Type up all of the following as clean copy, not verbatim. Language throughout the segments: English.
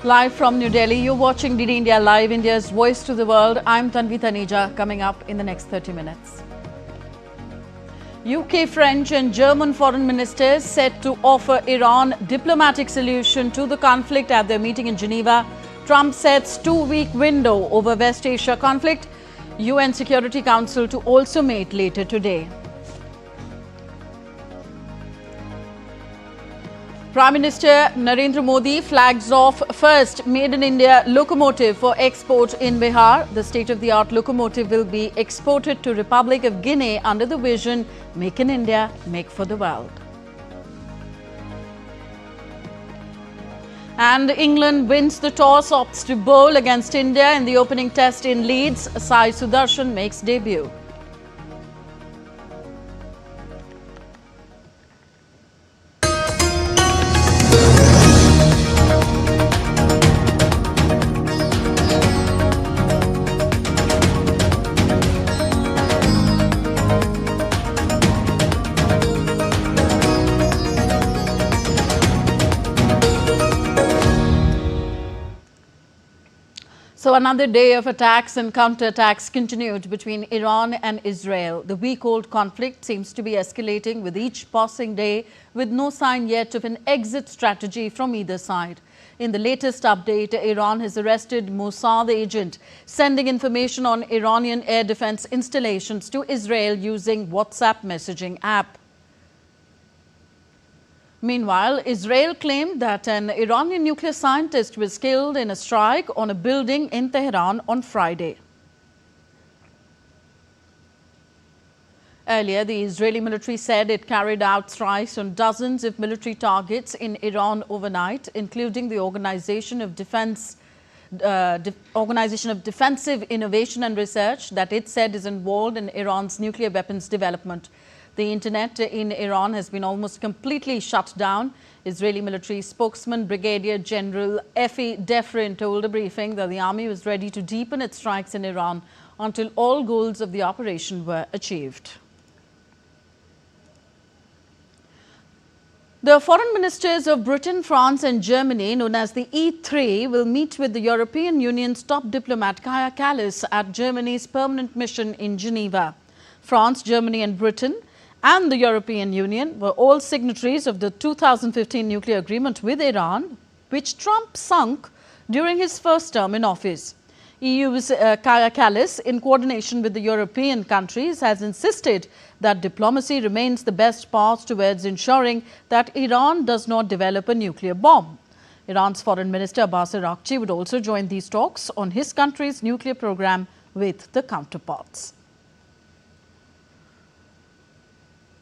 Live from New Delhi, you're watching DD India Live, India's voice to the world. I'm Tanvi Taneja, coming up in the next 30 minutes. UK, French and German foreign ministers set to offer Iran diplomatic solution to the conflict at their meeting in Geneva. Trump sets two-week window over West Asia conflict. UN Security Council to also meet later today. Prime Minister Narendra Modi flags off first Made in India locomotive for export in Bihar. The state-of-the-art locomotive will be exported to Republic of Guinea under the vision Make in India, Make for the World. And England wins the toss, opts to bowl against India in the opening test in Leeds. Sai Sudarshan makes debut. So another day of attacks and counterattacks continued between Iran and Israel. The week-old conflict seems to be escalating with each passing day, with no sign yet of an exit strategy from either side. In the latest update, Iran has arrested Mossad agent, sending information on Iranian air defense installations to Israel using WhatsApp messaging app. Meanwhile, Israel claimed that an Iranian nuclear scientist was killed in a strike on a building in Tehran on Friday. Earlier, the Israeli military said it carried out strikes on dozens of military targets in Iran overnight, including the Organization of Defensive Innovation and Research that it said is involved in Iran's nuclear weapons development. The internet in Iran has been almost completely shut down. Israeli military spokesman Brigadier General Efi Defrin told a briefing that the army was ready to deepen its strikes in Iran until all goals of the operation were achieved. The foreign ministers of Britain, France and Germany, known as the E3, will meet with the European Union's top diplomat Kaja Kallas at Germany's permanent mission in Geneva. France, Germany and Britain and the European Union were all signatories of the 2015 nuclear agreement with Iran, which Trump sunk during his first term in office. EU's Kaja Kallas, in coordination with the European countries, has insisted that diplomacy remains the best path towards ensuring that Iran does not develop a nuclear bomb. Iran's Foreign Minister Abbasi would also join these talks on his country's nuclear program with the counterparts.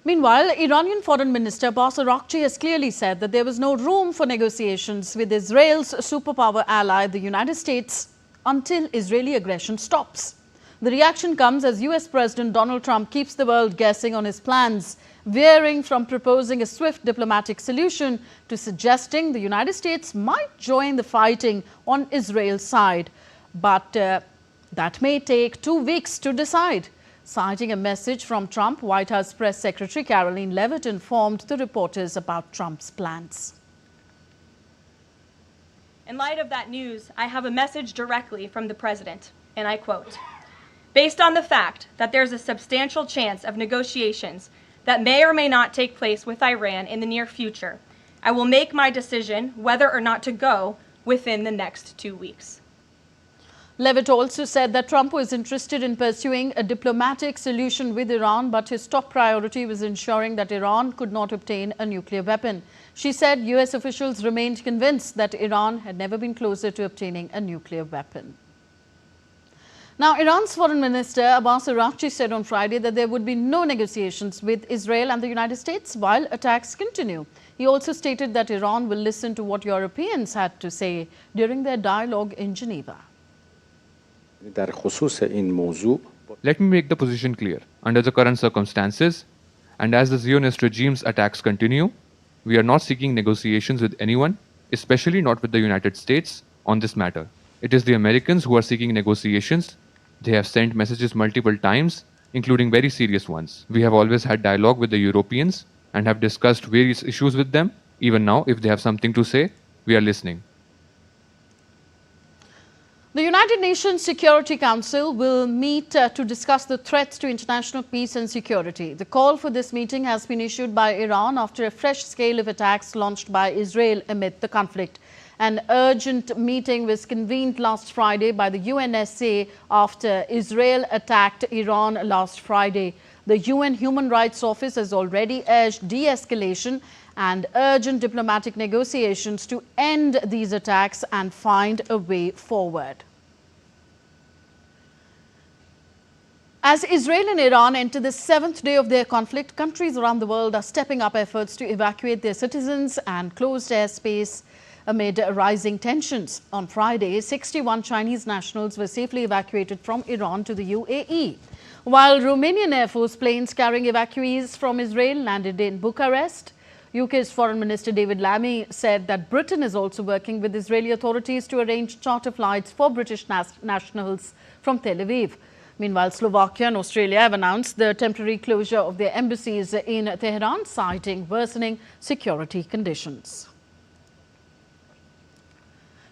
Meanwhile, Iranian Foreign Minister Abbasi has clearly said that there was no room for negotiations with Israel's superpower ally, the United States, until Israeli aggression stops. The reaction comes as US President Donald Trump keeps the world guessing on his plans, veering from proposing a swift diplomatic solution to suggesting the United States might join the fighting on Israel's side. But that may take 2 weeks to decide. Citing a message from Trump, White House Press Secretary Caroline Leavitt informed the reporters about Trump's plans. In light of that news, I have a message directly from the President, and I quote, "Based on the fact that there's a substantial chance of negotiations that may or may not take place with Iran in the near future, I will make my decision whether or not to go within the next 2 weeks." Leavitt also said that Trump was interested in pursuing a diplomatic solution with Iran, but his top priority was ensuring that Iran could not obtain a nuclear weapon. She said US officials remained convinced that Iran had never been closer to obtaining a nuclear weapon. Now, Iran's Foreign Minister Abbasi said on Friday that there would be no negotiations with Israel and the United States while attacks continue. He also stated that Iran will listen to what Europeans had to say during their dialogue in Geneva. Let me make the position clear. Under the current circumstances, and as the Zionist regime's attacks continue, we are not seeking negotiations with anyone, especially not with the United States, on this matter. It is the Americans who are seeking negotiations. They have sent messages multiple times, including very serious ones. We have always had dialogue with the Europeans and have discussed various issues with them. Even now, if they have something to say, we are listening. United Nations Security Council will meet to discuss the threats to international peace and security. The call for this meeting has been issued by Iran after a fresh scale of attacks launched by Israel amid the conflict. An urgent meeting was convened last Friday by the UNSA after Israel attacked Iran last Friday. The UN Human Rights Office has already urged de-escalation and urgent diplomatic negotiations to end these attacks and find a way forward. As Israel and Iran enter the 7th day of their conflict, countries around the world are stepping up efforts to evacuate their citizens and closed airspace amid rising tensions. On Friday, 61 Chinese nationals were safely evacuated from Iran to the UAE, while Romanian Air Force planes carrying evacuees from Israel landed in Bucharest. UK's Foreign Minister David Lammy said that Britain is also working with Israeli authorities to arrange charter flights for British nationals from Tel Aviv. Meanwhile, Slovakia and Australia have announced the temporary closure of their embassies in Tehran, citing worsening security conditions.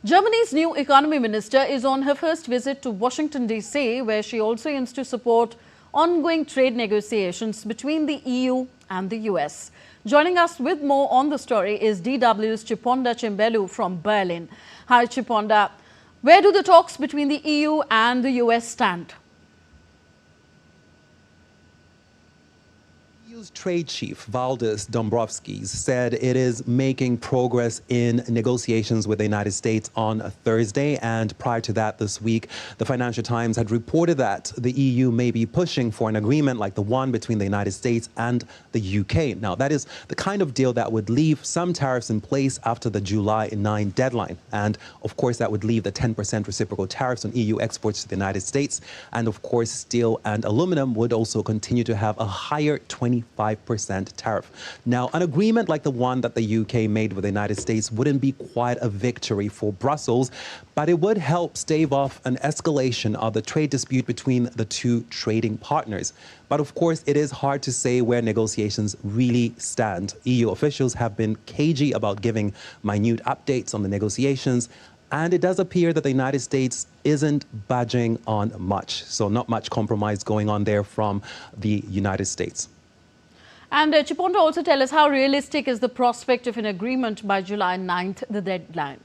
Germany's new economy minister is on her first visit to Washington, D.C., where she also aims to support ongoing trade negotiations between the EU and the US. Joining us with more on the story is DW's Chiponda Chimbelu from Berlin. Hi, Chiponda. Where do the talks between the EU and the US stand? EU's trade chief, Valdis Dombrovskis, said it is making progress in negotiations with the United States on Thursday. And prior to that this week, the Financial Times had reported that the EU may be pushing for an agreement like the one between the United States and the UK. Now, that is the kind of deal that would leave some tariffs in place after the July 9 deadline. And of course, that would leave the 10% reciprocal tariffs on EU exports to the United States. And of course, steel and aluminum would also continue to have a higher 25% tariff. Now, an agreement like the one that the UK made with the United States wouldn't be quite a victory for Brussels, but it would help stave off an escalation of the trade dispute between the two trading partners. But of course, it is hard to say where negotiations really stand. EU officials have been cagey about giving minute updates on the negotiations, and it does appear that the United States isn't budging on much. So not much compromise going on there from the United States. And Chiponda, also tell us how realistic is the prospect of an agreement by July 9th, the deadline?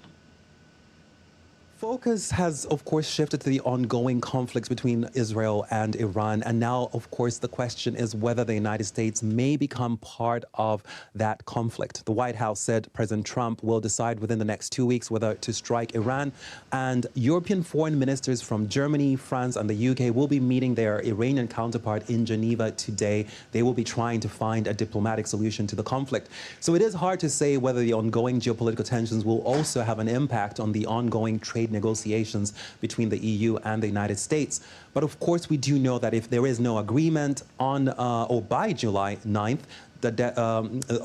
Focus has, of course, shifted to the ongoing conflicts between Israel and Iran. And now, of course, the question is whether the United States may become part of that conflict. The White House said President Trump will decide within the next 2 weeks whether to strike Iran. And European foreign ministers from Germany, France, and the UK will be meeting their Iranian counterpart in Geneva today. They will be trying to find a diplomatic solution to the conflict. So it is hard to say whether the ongoing geopolitical tensions will also have an impact on the ongoing trade negotiations between the EU and the United States. But of course, we do know that if there is no agreement on or by July 9th,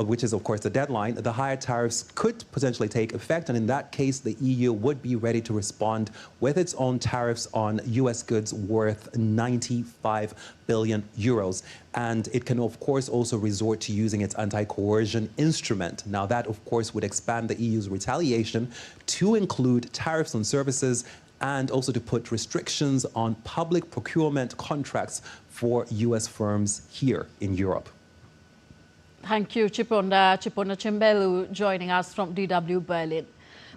which is, of course, the deadline, the higher tariffs could potentially take effect. And in that case, the EU would be ready to respond with its own tariffs on US goods worth 95 billion euros. And it can, of course, also resort to using its anti-coercion instrument. Now, that, of course, would expand the EU's retaliation to include tariffs on services and also to put restrictions on public procurement contracts for US firms here in Europe. Thank you, Chiponda Chimbelu, joining us from DW Berlin.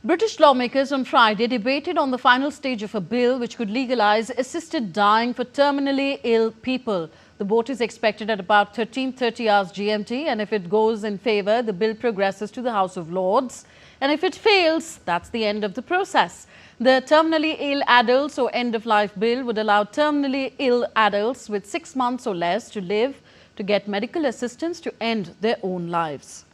British lawmakers on Friday debated on the final stage of a bill which could legalize assisted dying for terminally ill people. The vote is expected at about 13:30 hours GMT, and if it goes in favour, the bill progresses to the House of Lords. And if it fails, that's the end of the process. The terminally ill adults or end-of-life bill would allow terminally ill adults with 6 months or less to live to get medical assistance to end their own lives.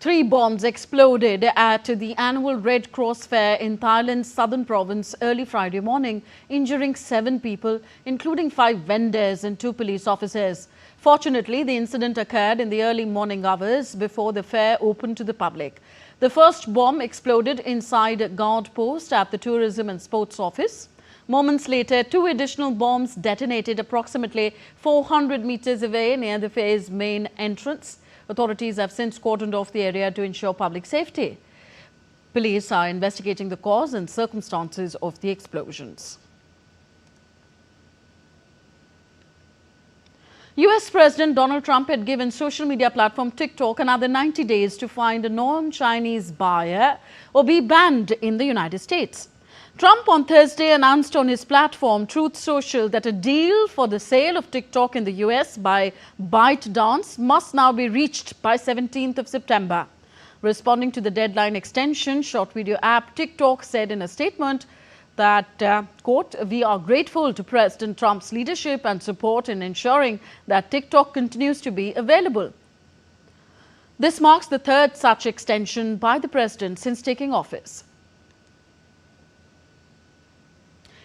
3 bombs exploded at the annual Red Cross Fair in Thailand's southern province early Friday morning, injuring 7 people, including 5 vendors and 2 police officers. Fortunately, the incident occurred in the early morning hours before the fair opened to the public. The first bomb exploded inside a guard post at the Tourism and Sports Office. Moments later, 2 additional bombs detonated approximately 400 meters away near the fair's main entrance. Authorities have since cordoned off the area to ensure public safety. Police are investigating the cause and circumstances of the explosions. US President Donald Trump had given social media platform TikTok another 90 days to find a non-Chinese buyer or be banned in the United States. Trump on Thursday announced on his platform Truth Social that a deal for the sale of TikTok in the US by ByteDance must now be reached by 17th of September. Responding to the deadline extension, short video app TikTok said in a statement that, quote, "We are grateful to President Trump's leadership and support in ensuring that TikTok continues to be available." This marks the third such extension by the president since taking office.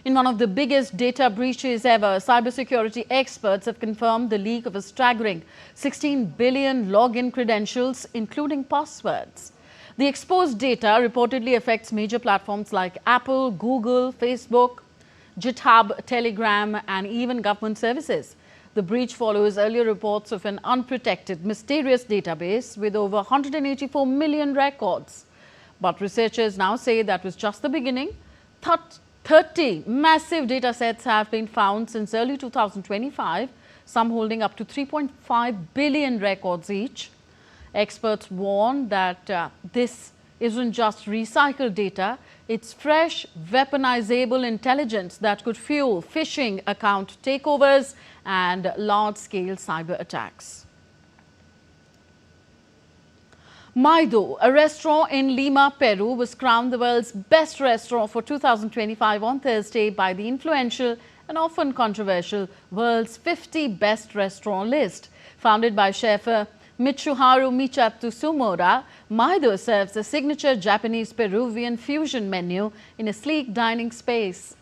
In one of the biggest data breaches ever, cybersecurity experts have confirmed the leak of a staggering 16 billion login credentials, including passwords. The exposed data reportedly affects major platforms like Apple, Google, Facebook, GitHub, Telegram, and even government services. The breach follows earlier reports of an unprotected, mysterious database with over 184 million records. But researchers now say that was just the beginning. 30 massive data sets have been found since early 2025, some holding up to 3.5 billion records each. Experts warn that this isn't just recycled data, it's fresh, weaponizable intelligence that could fuel phishing account takeovers and large-scale cyber attacks. Maido, a restaurant in Lima, Peru, was crowned the world's best restaurant for 2025 on Thursday by the influential and often controversial World's 50 Best Restaurant list. Founded by chef Mitsuharu Michatsu Sumora, Maido serves a signature Japanese-Peruvian fusion menu in a sleek dining space.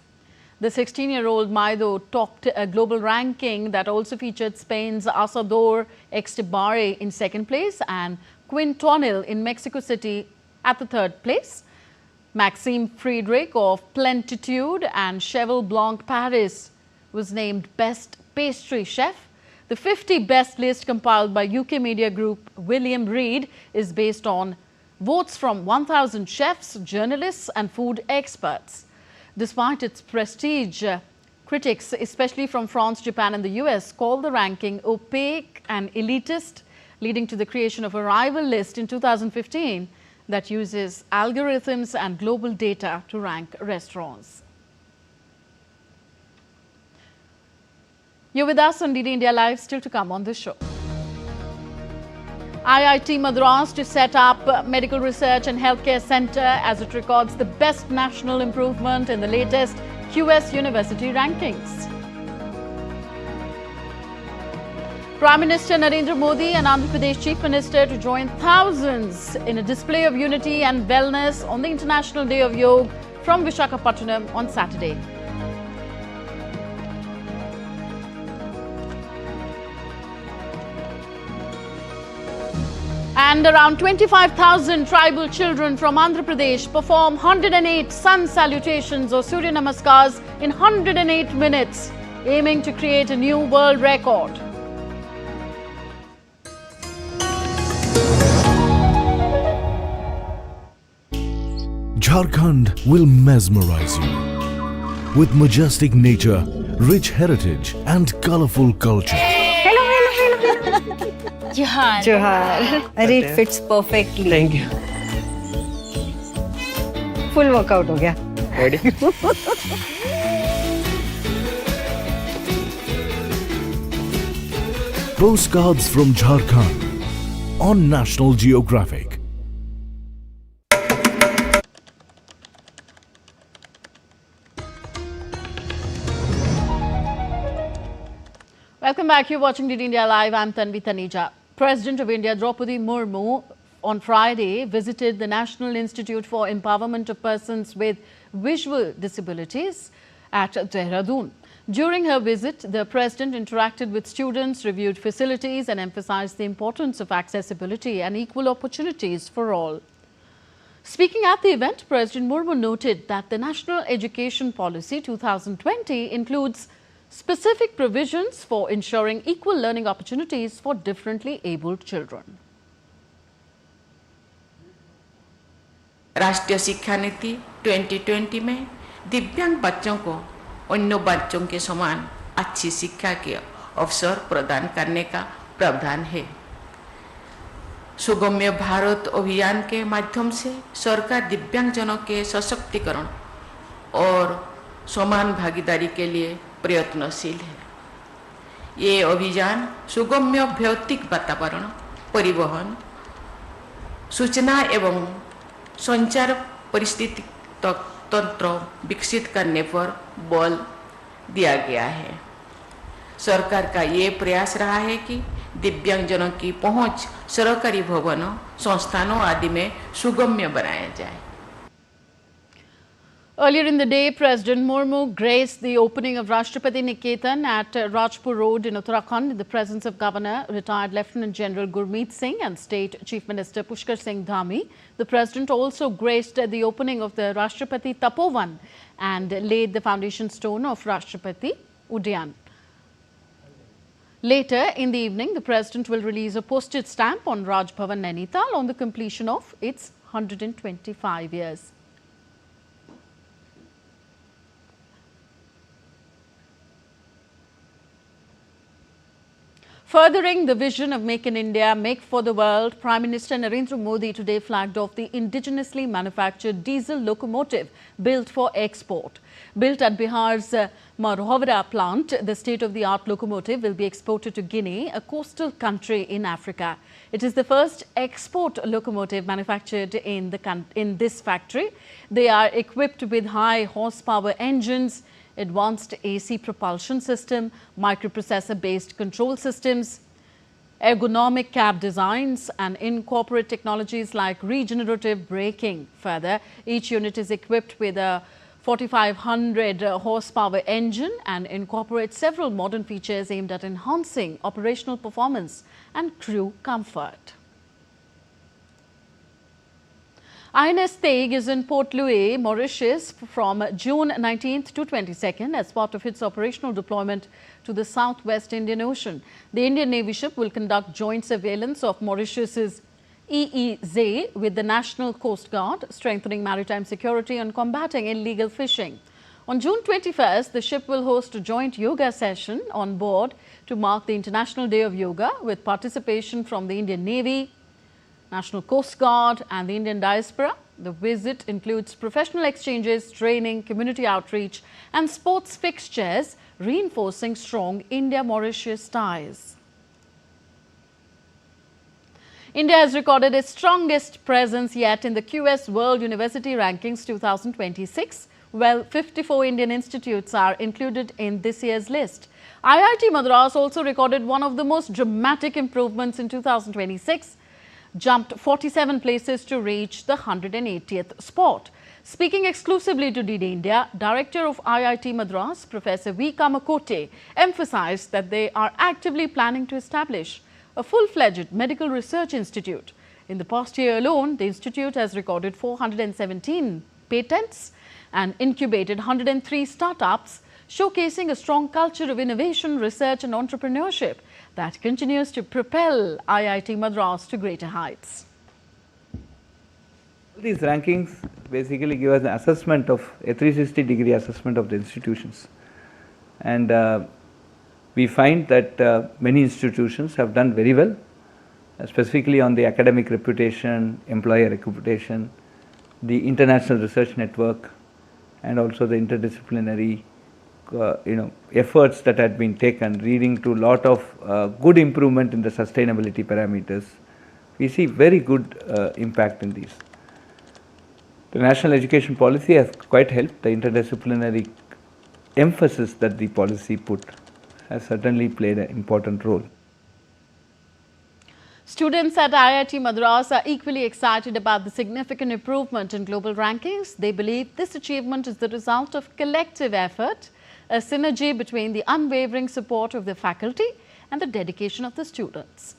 The 16-year-old Maido topped a global ranking that also featured Spain's Asador Extibare in second place and Quintonil in Mexico City at the third place. Maxime Friedrich of Plentitude and Cheval Blanc Paris was named Best Pastry Chef. The 50 Best list compiled by UK media group William Reed is based on votes from 1,000 chefs, journalists and food experts. Despite its prestige, critics, especially from France, Japan and the US, call the ranking opaque and elitist, leading to the creation of a rival list in 2015 that uses algorithms and global data to rank restaurants. You're with us on DD India Live, still to come on this show. IIT Madras to set up Medical Research and Healthcare Centre as it records the best national improvement in the latest QS University rankings. Prime Minister Narendra Modi and Andhra Pradesh Chief Minister to join thousands in a display of unity and wellness on the International Day of Yoga from Vishakam on Saturday. And around 25,000 tribal children from Andhra Pradesh perform 108 sun salutations or Surya Namaskars in 108 minutes, aiming to create a new world record. Jharkhand will mesmerize you with majestic nature, rich heritage and colorful culture. Johar. Johar. It fits perfectly. Thank you. Full workout हो गया. Ready? Postcards from Jharkhand on National Geographic. Welcome back. You're watching DD India Live. I'm Tanvi Taneja. President of India Draupadi Murmu on Friday visited the National Institute for Empowerment of Persons with Visual Disabilities at Dehradun. During her visit, the President interacted with students, reviewed facilities and emphasized the importance of accessibility and equal opportunities for all. Speaking at the event, President Murmu noted that the National Education Policy 2020 includes specific provisions for ensuring equal learning opportunities for differently abled children. राष्ट्रीय शिक्षा नीति 2020 में दिव्यांग बच्चों को अन्य बच्चों के समान अच्छी शिक्षा के अवसर प्रदान करने का प्रावधान है। सुगम्य भारत अभियान के माध्यम से सरकार दिव्यांगजनों के सशक्तिकरण और समान भागीदारी के लिए प्रयत्नशील है। ये अभियान सुगम्य भौतिक वातावरण, परिवहन, सूचना एवं संचार परिस्थिति तंत्र विकसित करने पर बल दिया गया है। सरकार का ये प्रयास रहा है कि दिव्यांगजनों की पहुंच सरकारी भवनों, संस्थानों आदि में सुगम्य बनाया जाए। Earlier in the day, President Murmu graced the opening of Rashtrapati Niketan at Rajpur Road in Uttarakhand in the presence of Governor, retired Lieutenant General Gurmeet Singh and State Chief Minister Pushkar Singh Dhami. The President also graced the opening of the Rashtrapati Tapovan and laid the foundation stone of Rashtrapati Udyan. Later in the evening, the President will release a postage stamp on Raj Bhavan Nainital on the completion of its 125 years. Furthering the vision of Make in India, Make for the World, Prime Minister Narendra Modi today flagged off the indigenously manufactured diesel locomotive built for export. Built at Bihar's Mauritius plant, the state-of-the-art locomotive will be exported to Guinea, a coastal country in Africa. It is the first export locomotive manufactured in this factory. They are equipped with high horsepower engines, advanced AC propulsion system, microprocessor-based control systems, ergonomic cab designs and incorporate technologies like regenerative braking. Further, each unit is equipped with a 4500 horsepower engine and incorporates several modern features aimed at enhancing operational performance and crew comfort. INS Ist is in Port Louis, Mauritius from June 19th to 22nd as part of its operational deployment to the southwest Indian Ocean. The Indian Navy ship will conduct joint surveillance of Mauritius's EEZ with the National Coast Guard, strengthening maritime security and combating illegal fishing. On June 21st, the ship will host a joint yoga session on board to mark the International Day of Yoga with participation from the Indian Navy, National Coast Guard and the Indian diaspora. The visit includes professional exchanges, training, community outreach and sports fixtures, reinforcing strong India-Mauritius ties. India has recorded its strongest presence yet in the QS World University Rankings 2026. Well, 54 Indian institutes are included in this year's list. IIT Madras also recorded one of the most dramatic improvements in 2026. Jumped 47 places to reach the 180th spot. Speaking exclusively to DD India, Director of IIT Madras, Professor Vishakam emphasized that they are actively planning to establish a full-fledged medical research institute. In the past year alone, the institute has recorded 417 patents and incubated 103 startups, showcasing a strong culture of innovation, research and entrepreneurship that continues to propel IIT Madras to greater heights. These rankings basically give us an assessment of a 360-degree assessment of the institutions. And we find that many institutions have done very well, specifically on the academic reputation, employer reputation, the international research network, and also the interdisciplinary efforts that had been taken, leading to a lot of good improvement in the sustainability parameters. We see very good impact in these. The national education policy has quite helped. The interdisciplinary emphasis that the policy put has certainly played an important role. Students at IIT Madras are equally excited about the significant improvement in global rankings. They believe this achievement is the result of collective effort, a synergy between the unwavering support of the faculty and the dedication of the students.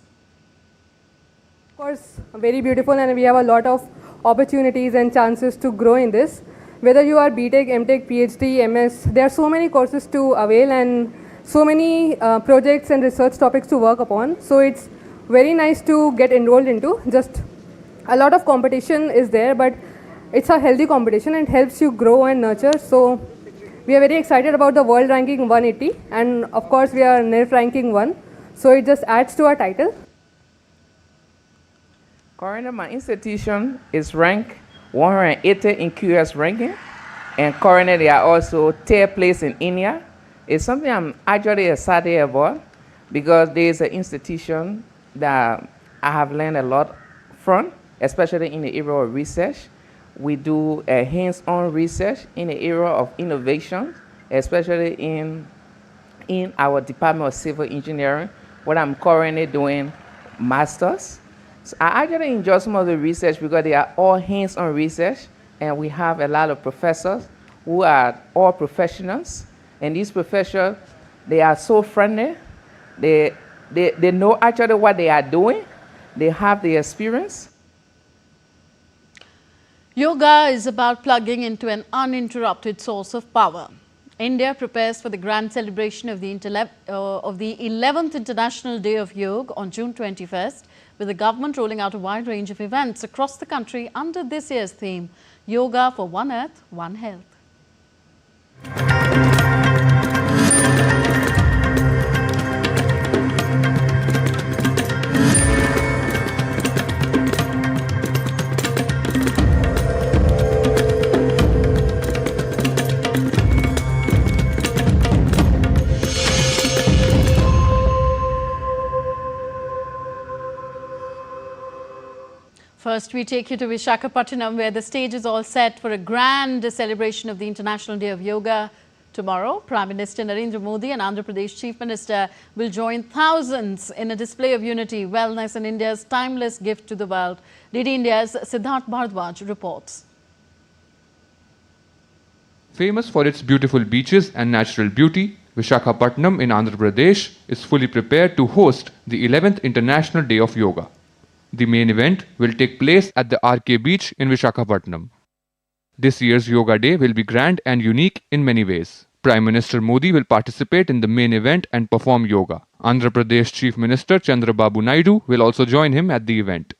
Of course, very beautiful, and we have a lot of opportunities and chances to grow in this. Whether you are BTech, MTech, PhD, MS, there are so many courses to avail and so many projects and research topics to work upon. So it's very nice to get enrolled into. Just a lot of competition is there, but it's a healthy competition and helps you grow and nurture. So we are very excited about the world ranking 180, and of course we are NIRF ranking 1. So it just adds to our title. Currently, my institution is ranked 180 in QS ranking, and currently they are also 3rd place in India. It's something I'm actually excited about because there is an institution that I have learned a lot from, especially in the area of research. We do a hands-on research in the area of innovation, especially in our Department of Civil Engineering, where I'm currently doing masters. So I actually enjoy some of the research because they are all hands-on research, and we have a lot of professors who are all professionals. And these professors, they are so friendly. They know actually what they are doing. They have the experience. Yoga is about plugging into an uninterrupted source of power. India prepares for the grand celebration of the 11th International Day of Yoga on June 21st, with the government rolling out a wide range of events across the country under this year's theme, Yoga for One Earth, One Health. First, we take you to Vishakam, where the stage is all set for a grand celebration of the International Day of Yoga. Tomorrow, Prime Minister Narendra Modi and Andhra Pradesh Chief Minister will join thousands in a display of unity, wellness and India's timeless gift to the world. DD India's Siddharth Bharadwaj reports. Famous for its beautiful beaches and natural beauty, Vishakam in Andhra Pradesh is fully prepared to host the 11th International Day of Yoga. The main event will take place at the RK Beach in Vishakam. This year's Yoga Day will be grand and unique in many ways. Prime Minister Modi will participate in the main event and perform yoga. Andhra Pradesh Chief Minister Chandrababu Naidu will also join him at the event.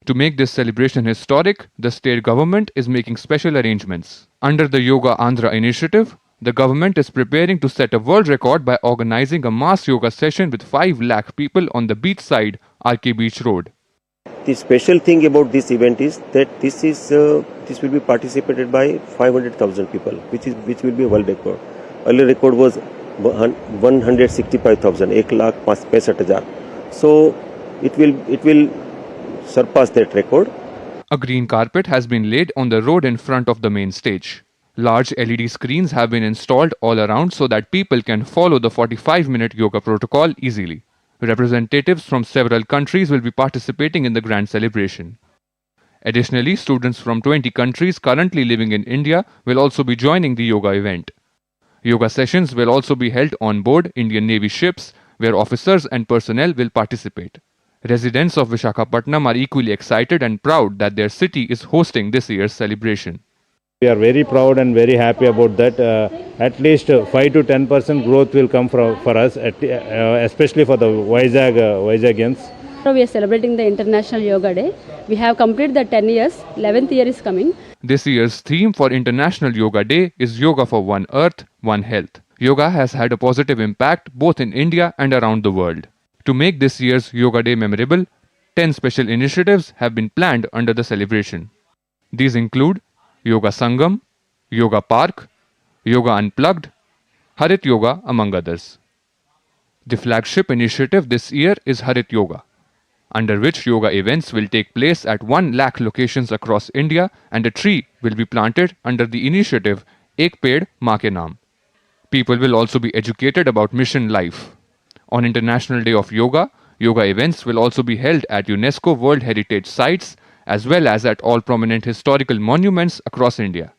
To make this celebration historic, the state government is making special arrangements. Under the Yoga Andhra initiative, the government is preparing to set a world record by organizing a mass yoga session with 5 lakh people on the beachside RK Beach Road. The special thing about this event is that this will be participated by 500,000 people, which will be a world record. Earlier record was 165,000, 1,65,000. So it will surpass that record. A green carpet has been laid on the road in front of the main stage. Large LED screens have been installed all around so that people can follow the 45-minute yoga protocol easily. Representatives from several countries will be participating in the grand celebration. Additionally, students from 20 countries currently living in India will also be joining the yoga event. Yoga sessions will also be held on board Indian Navy ships, where officers and personnel will participate. Residents of Vishakam are equally excited and proud that their city is hosting this year's celebration. We are very proud and very happy about that. At least 5 to 10% growth will come for us, especially for the Visagians. We are celebrating the International Yoga Day. We have completed the 10 years, 11th year is coming. This year's theme for International Yoga Day is Yoga for One Earth, One Health. Yoga has had a positive impact both in India and around the world. To make this year's Yoga Day memorable, 10 special initiatives have been planned under the celebration. These include Yoga Sangam, Yoga Park, Yoga Unplugged, Harit Yoga, among others. The flagship initiative this year is Harit Yoga, under which yoga events will take place at 1 lakh locations across India, and a tree will be planted under the initiative Ek Ped Maa Ke Naam. People will also be educated about mission life. On International Day of Yoga, yoga events will also be held at UNESCO World Heritage Sites as well as at all prominent historical monuments across India.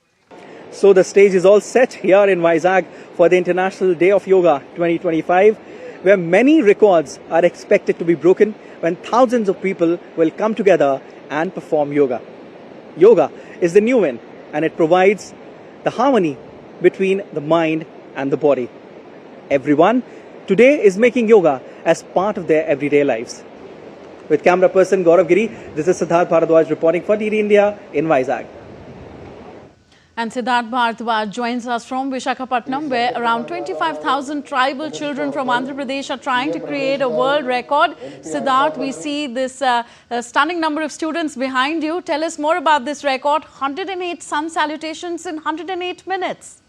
So the stage is all set here in Vizag for the International Day of Yoga 2025, where many records are expected to be broken when thousands of people will come together and perform yoga. Yoga is the new win, and it provides the harmony between the mind and the body. Everyone today is making yoga as part of their everyday lives. With camera person Gaurav Giri, this is Siddharth Bharadwaj reporting for DD India in Vizag. And Siddharth Bhartwaj joins us from Vishakapatnam, where around 25,000 tribal children from Andhra Pradesh are trying to create a world record. Siddharth, we see this stunning number of students behind you. Tell us more about this record, 108 sun salutations in 108 minutes.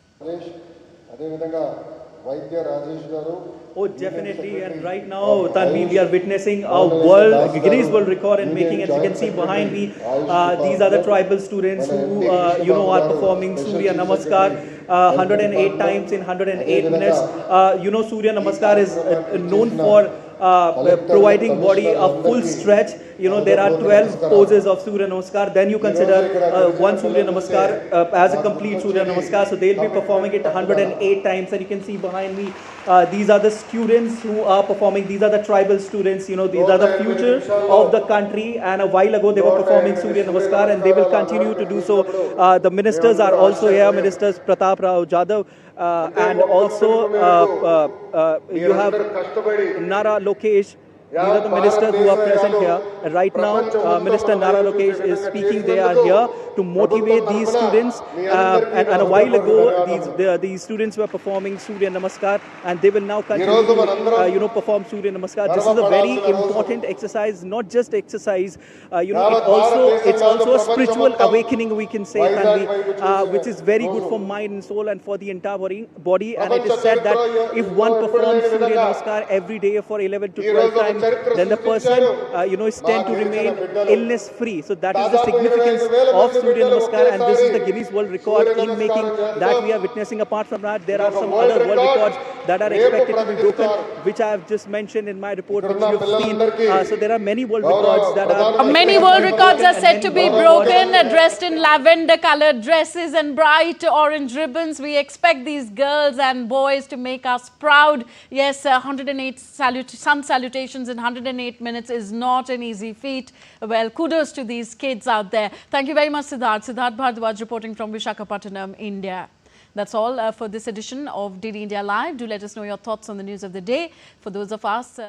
Oh, definitely. And right now, Tanvi, we are witnessing a Guinness World Record in making. As you can see behind me, these are the tribal students who, are performing Surya Namaskar 108 times in 108 minutes. Surya Namaskar is known for providing body a full stretch. There are 12 poses of Surya Namaskar. Then you consider one Surya Namaskar as a complete Surya Namaskar. So they'll be performing it 108 times. And you can see behind me, these are the students who are performing. These are the tribal students. These are the future of the country. And a while ago, they were performing Surya Namaskar, and they will continue to do so. The ministers are also here. Ministers Pratap Rao Jadhav. And also you have Nara Lokesh. These are the ministers who are present here. Right now, Minister Nara Lokesh is speaking. They are here to motivate these students. And a while ago, these students were performing Surya Namaskar, and they will now continue to perform Surya Namaskar. This is a very important exercise, not just exercise. It's also a spiritual awakening, we can say, Tanvi, which is very good for mind and soul and for the entire body. And it is said that if one performs Surya Namaskar every day for 11 to 12 times, then the person, is tend to remain illness free. So that is the significance of Surya Namaskar, and this is the Guinness World Record in making that we are witnessing. Apart from that, there are some other world records that are expected to be broken, which I have just mentioned in my report, which you have seen. So there are many world records that are... Many world records are said to be broken, dressed in lavender-colored dresses and bright orange ribbons. We expect these girls and boys to make us proud. Yes, 108 sun salutations in 108 minutes is not an easy feat. Well, kudos to these kids out there. Thank you very much, Siddharth. Siddharth Bhartwaj reporting from Vishakapatnam, India. That's all for this edition of DD India Live. Do let us know your thoughts on the news of the day. For those of us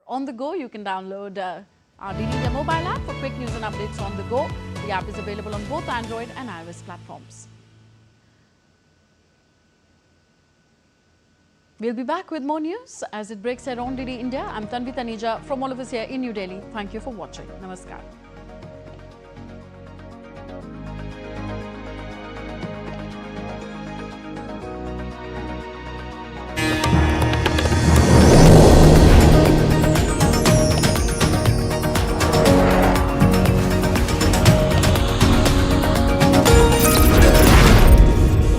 on the go, you can download our DD India mobile app for quick news and updates on the go. The app is available on both Android and iOS platforms. We'll be back with more news as it breaks around DD India. I'm Tanvi Taneja from all of us here in New Delhi. Thank you for watching. Namaskar.